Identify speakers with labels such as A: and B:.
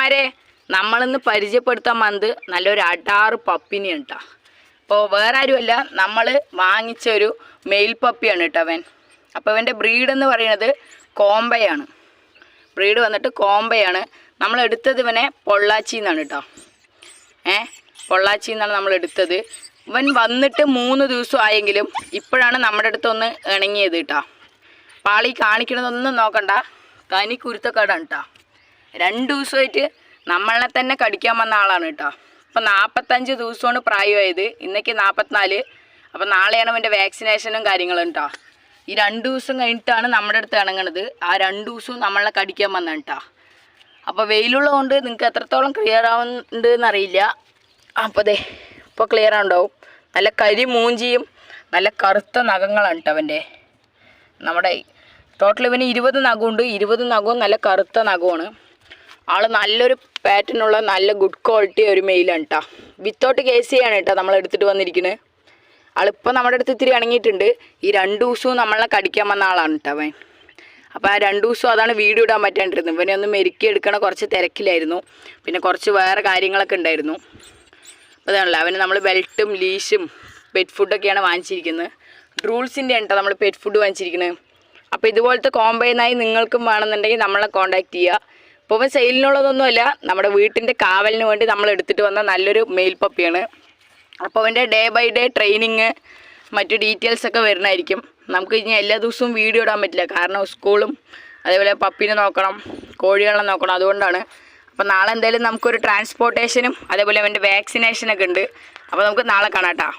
A: കൂട്ടുകാരെ, നമ്മളിന്ന് പരിചയപ്പെടുത്താൻ വന്നത് നല്ലൊരു അടാറ് പപ്പിനെയാണ് കേട്ടോ. അപ്പോൾ വേറെ ആരുമല്ല, നമ്മൾ വാങ്ങിച്ചൊരു മെയിൽ പപ്പിയാണ് കേട്ടോ അവൻ. അപ്പോൾ അവൻ്റെ ബ്രീഡ് എന്ന് പറയുന്നത് കോമ്പയാണ്. ബ്രീഡ് വന്നിട്ട് കോമ്പയാണ്. നമ്മൾ എടുത്തത് ഇവനെ പൊള്ളാച്ചി എന്നാണ് കേട്ടോ. പൊള്ളാച്ചി എന്നാണ് നമ്മൾ എടുത്തത്. ഇവൻ വന്നിട്ട് 3 ദിവസം ആയെങ്കിലും ഇപ്പോഴാണ് നമ്മുടെ അടുത്തൊന്ന് ഇണങ്ങിയത് കേട്ടോ. പാളി കാണിക്കണതൊന്നും നോക്കണ്ട, തനി കുരുത്തക്കേടാണ് കേട്ടോ. 2 ദിവസമായിട്ട് നമ്മളെ തന്നെ കടിക്കാൻ വന്ന ആളാണ് കേട്ടോ. അപ്പോൾ 45 ദിവസമാണ് പ്രായമായത്, ഇന്നേക്ക് 44. അപ്പോൾ നാളെയാണ് അവൻ്റെ വാക്സിനേഷനും കാര്യങ്ങളും കേട്ടോ. ഈ 2 ദിവസം കഴിഞ്ഞിട്ടാണ് നമ്മുടെ അടുത്ത് ഇണങ്ങണത്. ആ 2 ദിവസവും നമ്മളെ കടിക്കാൻ വന്നാണ് കേട്ടോ. അപ്പോൾ വെയിലുള്ളതുകൊണ്ട് നിങ്ങൾക്ക് എത്രത്തോളം ക്ലിയർ ആവുന്നുണ്ട് എന്നറിയില്ല. അപ്പോൾ അതെ, ഇപ്പോൾ ക്ലിയർ ആവുണ്ടാവും. നല്ല കരി മൂഞ്ചിയും നല്ല കറുത്ത നഖങ്ങളാണ് കേട്ടോ അവൻ്റെ. നമ്മുടെ ടോട്ടൽ ഇവന് 20 നഖമുണ്ട്. 20 നഖവും നല്ല കറുത്ത നഖമാണ്. ആൾ നല്ലൊരു പാറ്റേണുള്ള നല്ല ഗുഡ് ക്വാളിറ്റി ഒരു മെയിലാണ് കേട്ടോ. വിത്തൗട്ട് കേസിയാണ് കേട്ടോ നമ്മൾ എടുത്തിട്ട് വന്നിരിക്കുന്നത്. ആളിപ്പോൾ നമ്മുടെ അടുത്ത് ഇത്തിരി ഇണങ്ങിയിട്ടുണ്ട്. ഈ 2 ദിവസവും നമ്മളെ കടിക്കാൻ വന്ന ആളാണ് കേട്ടോ അവൻ. അപ്പോൾ ആ 2 ദിവസവും അതാണ് വീഡിയോ ഇടാൻ പറ്റാണ്ടിരുന്നത്. ഇവനെ ഒന്ന് മെരുക്കി എടുക്കണ കുറച്ച് തിരക്കിലായിരുന്നു. പിന്നെ കുറച്ച് വേറെ കാര്യങ്ങളൊക്കെ ഉണ്ടായിരുന്നു. അപ്പോൾ അതാണല്ലോ, അവന് നമ്മൾ ബെൽറ്റും ലീഷും പെറ്റ് ഫുഡൊക്കെയാണ് വാങ്ങിച്ചിരിക്കുന്നത്. ഡ്രൂൾസിൻ്റെ ആണ് കേട്ടോ നമ്മൾ പെറ്റ് ഫുഡ് വാങ്ങിച്ചിരിക്കുന്നത്. അപ്പോൾ ഇതുപോലത്തെ കോമ്പൈനായി നിങ്ങൾക്കും വേണമെന്നുണ്ടെങ്കിൽ നമ്മളെ കോൺടാക്റ്റ് ചെയ്യുക. ഇപ്പോൾ ഇവൻ സെയിലിനുള്ളതൊന്നുമല്ല, നമ്മുടെ വീട്ടിൻ്റെ കാവലിന് വേണ്ടി നമ്മൾ എടുത്തിട്ട് വന്ന നല്ലൊരു മെയിൽ പപ്പിയാണ്. അപ്പോൾ അവൻ്റെ ഡേ ബൈ ഡേ ട്രെയിനിങ് മറ്റു ഡീറ്റെയിൽസൊക്കെ വരുന്നതായിരിക്കും. നമുക്ക് ഇനി എല്ലാ ദിവസവും വീഡിയോ ഇടാൻ പറ്റില്ല, കാരണം സ്കൂളും അതേപോലെ പപ്പീനെ നോക്കണം, കോഴികളെ നോക്കണം. അതുകൊണ്ടാണ്. അപ്പോൾ നാളെ എന്തായാലും നമുക്കൊരു ട്രാൻസ്പോർട്ടേഷനും അതേപോലെ അവൻ്റെ വാക്സിനേഷനൊക്കെ ഉണ്ട്. അപ്പോൾ നമുക്ക് നാളെ കാണാം കേട്ടോ.